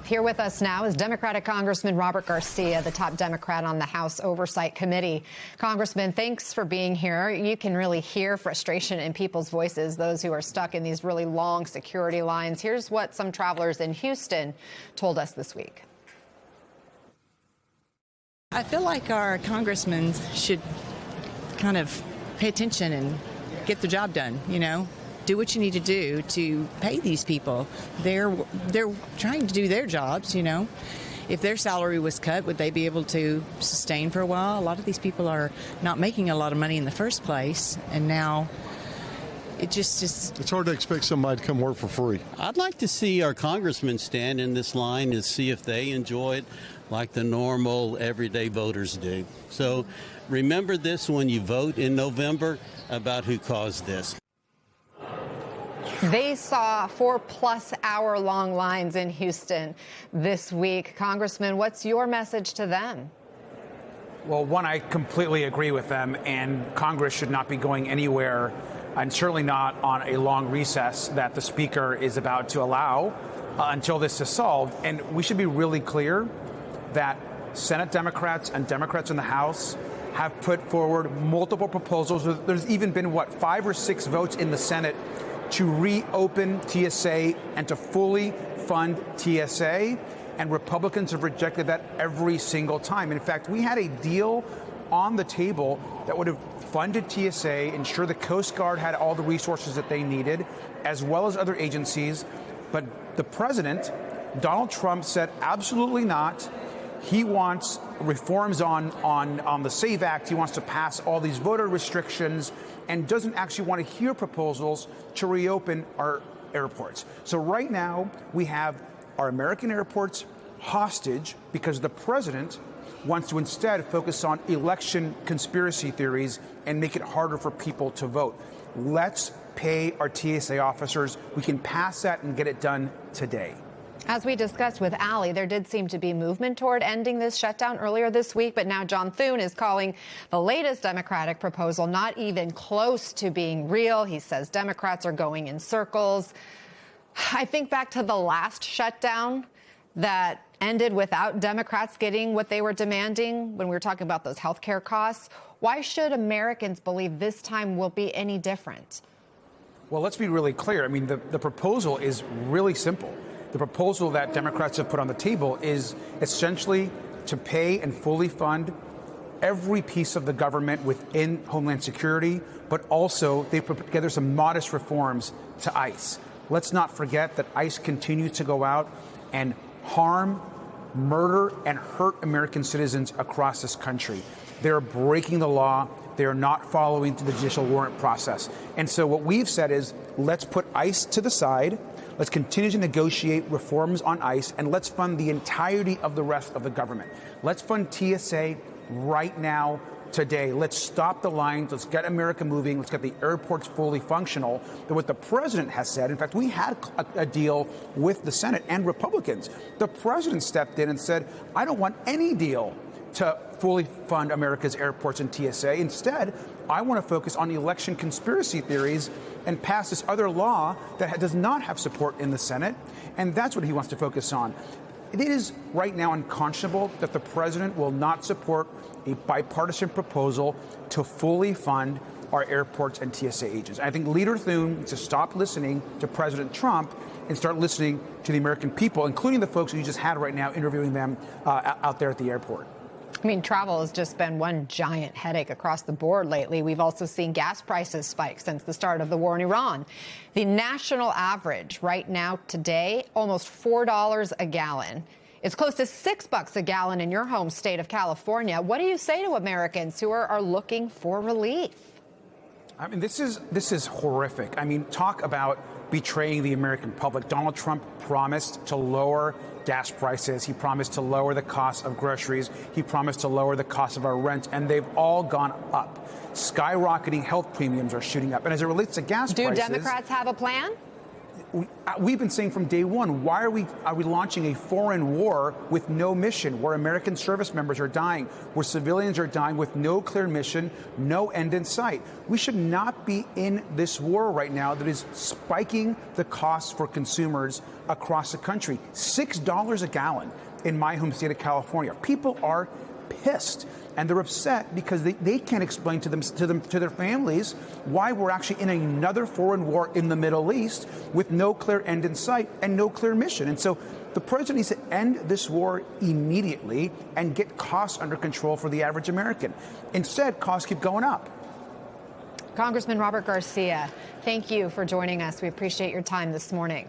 Here with us now is Democratic Congressman Robert Garcia, the top Democrat on the House Oversight Committee. Congressman, thanks for being here. You can really hear frustration in people's voices, those who are stuck in these really long security lines. Here's what some travelers in Houston told us this week. I feel like our congressmen should kind of pay attention and get the job done, Do what you need to do to pay these people. They're trying to do their jobs, If their salary was cut, would they be able to sustain for a while? A lot of these people are not making a lot of money in the first place, and now it just is. It's hard to expect somebody to come work for free. I'd like to see our congressmen stand in this line and see if they enjoy it like the normal, everyday voters do. So remember this when you vote in November about who caused this. They saw 4+ hour long lines in Houston this week. Congressman, what's your message to them? Well, one, I completely agree with them, and Congress should not be going anywhere, and certainly not on a long recess that the Speaker is about to allow until this is solved. And we should be really clear that Senate Democrats and Democrats in the House have put forward multiple proposals. There's even been, 5 or 6 votes in the Senate to reopen TSA and to fully fund TSA, and Republicans have rejected that every single time. In fact, we had a deal on the table that would have funded TSA, ensure the Coast Guard had all the resources that they needed, as well as other agencies. But the president, Donald Trump, said absolutely not. He wants reforms on the SAVE Act. He wants to pass all these voter restrictions and doesn't actually want to hear proposals to reopen our airports. So right now we have our American airports hostage because the president wants to instead focus on election conspiracy theories and make it harder for people to vote. Let's pay our TSA officers. We can pass that and get it done today. As we discussed with Ali, there did seem to be movement toward ending this shutdown earlier this week, but now John Thune is calling the latest Democratic proposal not even close to being real. He says Democrats are going in circles. I think back to the last shutdown that ended without Democrats getting what they were demanding when we were talking about those health care costs. Why should Americans believe this time will be any different? Well, let's be really clear. I mean, the proposal is really simple. The proposal that Democrats have put on the table is essentially to pay and fully fund every piece of the government within Homeland Security, but also they put together some modest reforms to ICE. Let's not forget that ICE continues to go out and harm, murder, and hurt American citizens across this country. They're breaking the law. They are not following the judicial warrant process. And so what we've said is let's put ICE to the side. Let's continue to negotiate reforms on ICE, and let's fund the entirety of the rest of the government. Let's fund TSA right now, today. Let's stop the lines. Let's get America moving. Let's get the airports fully functional. But what the president has said, in fact, we had a deal with the Senate and Republicans. The president stepped in and said, I don't want any deal to fully fund America's airports and TSA. Instead, I want to focus on election conspiracy theories and pass this other law that does not have support in the Senate. And that's what he wants to focus on. It is right now unconscionable that the president will not support a bipartisan proposal to fully fund our airports and TSA agents. I think Leader Thune needs to stop listening to President Trump and start listening to the American people, including the folks who you just had right now interviewing them out there at the airport. I mean, travel has just been one giant headache across the board lately. We've also seen gas prices spike since the start of the war in Iran. The national average right now today, almost $4 a gallon. It's close to $6 a gallon in your home state of California. What do you say to Americans who are looking for relief? I mean, this is horrific. I mean, talk about betraying the American public. Donald Trump promised to lower gas prices. He promised to lower the cost of groceries. He promised to lower the cost of our rent, and they've all gone up. Skyrocketing health premiums are shooting up. And as it relates to gas prices... Do Democrats have a plan? We've been saying from day one, why are we launching a foreign war with no mission, where American service members are dying, where civilians are dying with no clear mission, no end in sight? We should not be in this war right now that is spiking the costs for consumers across the country. $6 a gallon in my home state of California. People are pissed, and they're upset because they can't explain to their families why we're actually in another foreign war in the Middle East with no clear end in sight and no clear mission. And so the president needs to end this war immediately and get costs under control for the average American. Instead, costs keep going up. Congressman Robert Garcia, thank you for joining us. We appreciate your time this morning.